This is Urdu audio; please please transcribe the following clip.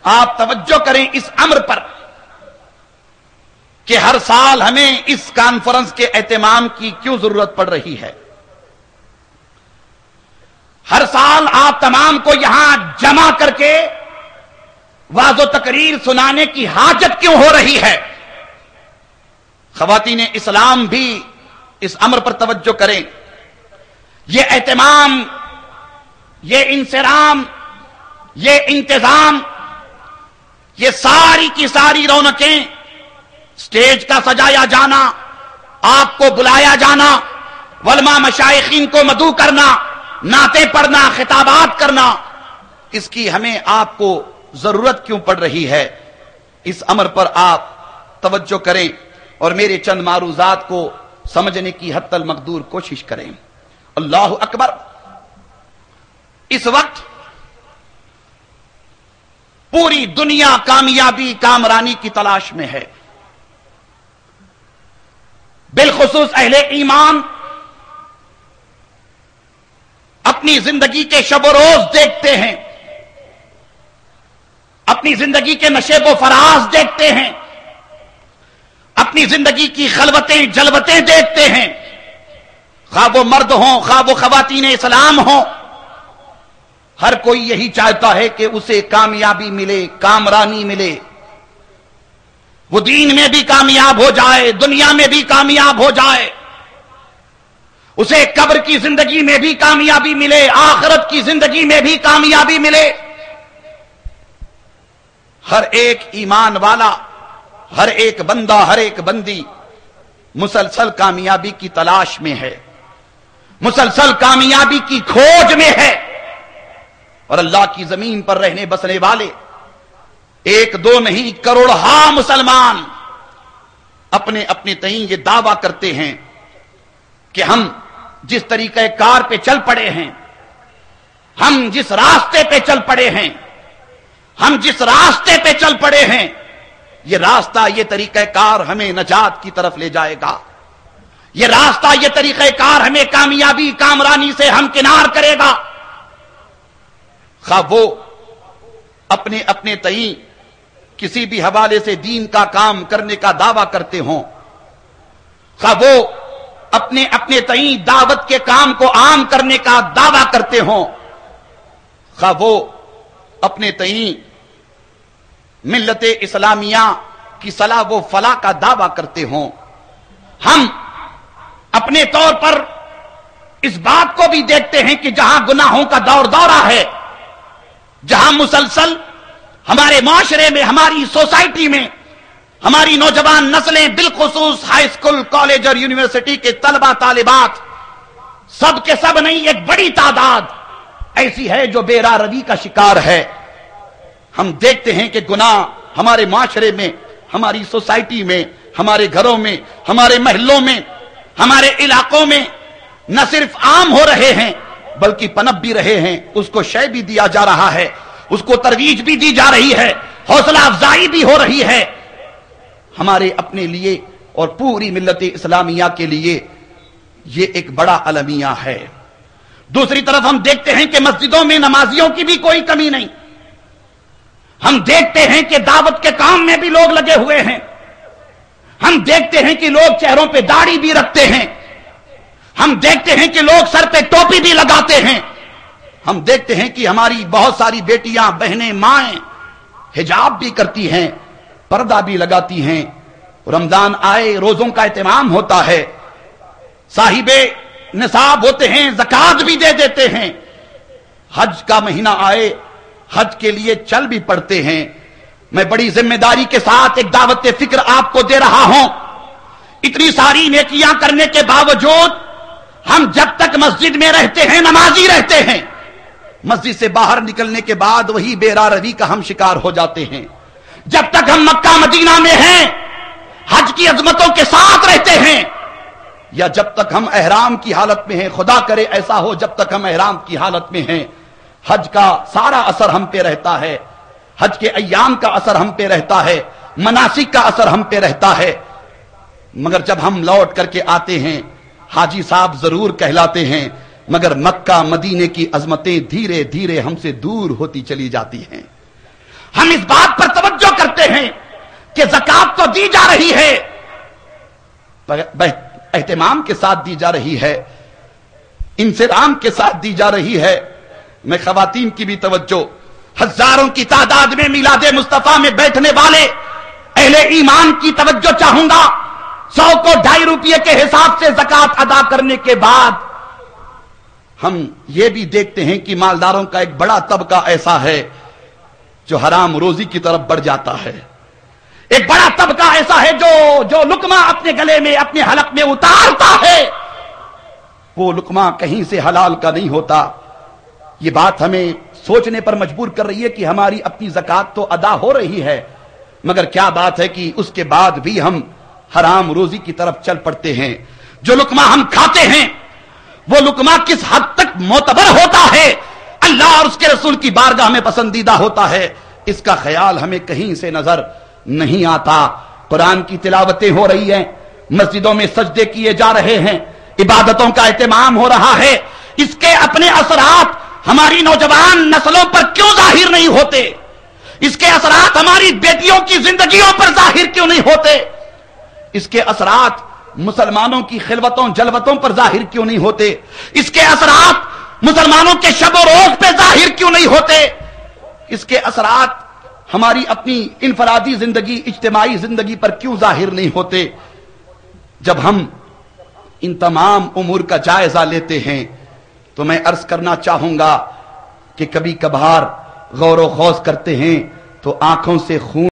آپ توجہ کریں اس امر پر کہ ہر سال ہمیں اس کانفرنس کے اہتمام کی کیوں ضرورت پڑ رہی ہے. ہر سال آپ تمام کو یہاں جمع کر کے واعظ و تقریر سنانے کی حاجت کیوں ہو رہی ہے. خواتین اسلام بھی اس امر پر توجہ کریں. یہ اہتمام، یہ انصرام، یہ انتظام، یہ ساری کی ساری رونقیں، سٹیج کا سجایا جانا، آپ کو بلایا جانا، علماء مشائخین کو مدعو کرنا، نعتیں پڑھنا، خطابات کرنا، اس کی ہمیں آپ کو ضرورت کیوں پڑ رہی ہے. اس امر پر آپ توجہ کریں اور میرے چند معروضات کو سمجھنے کی حتی المقدور کوشش کریں. اللہ اکبر. اس وقت پوری دنیا کامیابی، کامرانی کی تلاش میں ہے. بالخصوص اہل ایمان اپنی زندگی کے شب و روز دیکھتے ہیں، اپنی زندگی کے نشیب و فراز دیکھتے ہیں، اپنی زندگی کی خلوتیں جلوتیں دیکھتے ہیں. خواہ وہ مرد ہوں، خواہ وہ خواتین اسلام ہوں، ہر کوئی یہی چاہتا ہے کہ اسے کامیابی ملے، کامرانی ملے، وہ دین میں بھی کامیاب ہو جائے، دنیا میں بھی کامیاب ہو جائے، اسے قبر کی زندگی میں بھی کامیابی ملے، آخرت کی زندگی میں بھی کامیابی ملے. ہر ایک ایمان والا، ہر ایک بندہ، ہر ایک بندی مسلسل کامیابی کی تلاش میں ہے، مسلسل کامیابی کی کھوج میں ہے. اور اللہ کی زمین پر رہنے بسنے والے ایک دو نہیں کروڑہا مسلمان اپنے اپنے تئیں یہ دعویٰ کرتے ہیں کہ ہم جس طریقہ کار پہ چل پڑے ہیں، ہم جس راستے پہ چل پڑے ہیں، ہم جس راستے پہ چل پڑے ہیں، یہ راستہ، یہ طریقہ کار ہمیں نجات کی طرف لے جائے گا. یہ راستہ، یہ طریقہ کار ہمیں کامیابی، کامرانی سے ہمکنار کرے گا. خواہ وہ اپنے اپنے تئیں کسی بھی حوالے سے دین کا کام کرنے کا دعویٰ کرتے ہوں، خواہ وہ اپنے اپنے تئیں دعوت کے کام کو عام کرنے کا دعویٰ کرتے ہوں، خواہ وہ اپنے تئیں ملت اسلامیہ کی صلاح و فلاح کا دعویٰ کرتے ہوں. ہم اپنے طور پر اس بات کو بھی دیکھتے ہیں کہ جہاں گناہوں کا دور دورہ ہے، جہاں مسلسل ہمارے معاشرے میں، ہماری سوسائٹی میں ہماری نوجوان نسلیں، بالخصوص ہائی اسکول، کالج اور یونیورسٹی کے طلبہ طالبات، سب کے سب نہیں، ایک بڑی تعداد ایسی ہے جو بے راہ روی کا شکار ہے. ہم دیکھتے ہیں کہ گناہ ہمارے معاشرے میں، ہماری سوسائٹی میں، ہمارے گھروں میں، ہمارے محلوں میں، ہمارے علاقوں میں نہ صرف عام ہو رہے ہیں بلکہ پنپ بھی رہے ہیں. اس کو شے بھی دیا جا رہا ہے، اس کو ترویج بھی دی جا رہی ہے، حوصلہ افزائی بھی ہو رہی ہے. ہمارے اپنے لیے اور پوری ملت اسلامیہ کے لیے یہ ایک بڑا المیہ ہے. دوسری طرف ہم دیکھتے ہیں کہ مسجدوں میں نمازیوں کی بھی کوئی کمی نہیں. ہم دیکھتے ہیں کہ دعوت کے کام میں بھی لوگ لگے ہوئے ہیں. ہم دیکھتے ہیں کہ لوگ چہروں پہ داڑھی بھی رکھتے ہیں. ہم دیکھتے ہیں کہ لوگ سر پہ ٹوپی بھی لگاتے ہیں. ہم دیکھتے ہیں کہ ہماری بہت ساری بیٹیاں، بہنیں، مائیں حجاب بھی کرتی ہیں، پردہ بھی لگاتی ہیں. رمضان آئے، روزوں کا اہتمام ہوتا ہے، صاحب نصاب ہوتے ہیں، زکوٰۃ بھی دے دیتے ہیں. حج کا مہینہ آئے، حج کے لیے چل بھی پڑتے ہیں. میں بڑی ذمہ داری کے ساتھ ایک دعوت فکر آپ کو دے رہا ہوں. اتنی ساری نیکیاں کرنے کے باوجود ہم جب تک مسجد میں رہتے ہیں نمازی رہتے ہیں، مسجد سے باہر نکلنے کے بعد وہی بے راہ روی کا ہم شکار ہو جاتے ہیں. جب تک ہم مکہ مدینہ میں ہیں، حج کی عظمتوں کے ساتھ رہتے ہیں، یا جب تک ہم احرام کی حالت میں ہیں، خدا کرے ایسا ہو جب تک ہم احرام کی حالت میں ہیں، حج کا سارا اثر ہم پہ رہتا ہے، حج کے ایام کا اثر ہم پہ رہتا ہے، مناسک کا اثر ہم پہ رہتا ہے. مگر جب ہم لوٹ کر کے آتے ہیں، حاجی صاحب ضرور کہلاتے ہیں، مگر مکہ مدینے کی عظمتیں دھیرے دھیرے ہم سے دور ہوتی چلی جاتی ہیں. ہم اس بات پر توجہ کرتے ہیں کہ زکات تو دی جا رہی ہے، اہتمام کے ساتھ دی جا رہی ہے، انصرام کے ساتھ دی جا رہی ہے۔ میں خواتین کی بھی توجہ، ہزاروں کی تعداد میں میلاد مصطفیٰ میں بیٹھنے والے اہل ایمان کی توجہ چاہوں گا۔ 100 کو 2.5 روپے کے حساب سے زکات ادا کرنے کے بعد ہم یہ بھی دیکھتے ہیں کہ مالداروں کا ایک بڑا طبقہ ایسا ہے جو حرام روزی کی طرف بڑھ جاتا ہے، ایک بڑا طبقہ ایسا ہے جو لقمہ اپنے گلے میں اپنے حلق میں اتارتا ہے، وہ لقمہ کہیں سے حلال کا نہیں ہوتا۔ یہ بات ہمیں سوچنے پر مجبور کر رہی ہے کہ ہماری اپنی زکات تو ادا ہو رہی ہے، مگر کیا بات ہے کہ اس کے بعد بھی ہم حرام روزی کی طرف چل پڑتے ہیں۔ جو لقمہ ہم کھاتے ہیں وہ لقمہ کس حد تک معتبر ہوتا ہے، اللہ اور اس کے رسول کی بارگاہ میں پسندیدہ ہوتا ہے، اس کا خیال ہمیں کہیں سے نظر نہیں آتا۔ قرآن کی تلاوتیں ہو رہی ہیں، مسجدوں میں سجدے کیے جا رہے ہیں، عبادتوں کا اہتمام ہو رہا ہے، اس کے اپنے اثرات ہماری نوجوان نسلوں پر کیوں ظاہر نہیں ہوتے؟ اس کے اثرات ہماری بیٹیوں کی زندگیوں پر ظاہر کیوں نہیں ہوتے؟ اس کے اثرات مسلمانوں کی خلوتوں جلوتوں پر ظاہر کیوں نہیں ہوتے؟ اس کے اثرات مسلمانوں کے شب و روز پہ ظاہر کیوں نہیں ہوتے؟ اس کے اثرات ہماری اپنی انفرادی زندگی اجتماعی زندگی پر کیوں ظاہر نہیں ہوتے؟ جب ہم ان تمام امور کا جائزہ لیتے ہیں تو میں عرض کرنا چاہوں گا کہ کبھی کبھار غور و خوض کرتے ہیں تو آنکھوں سے خون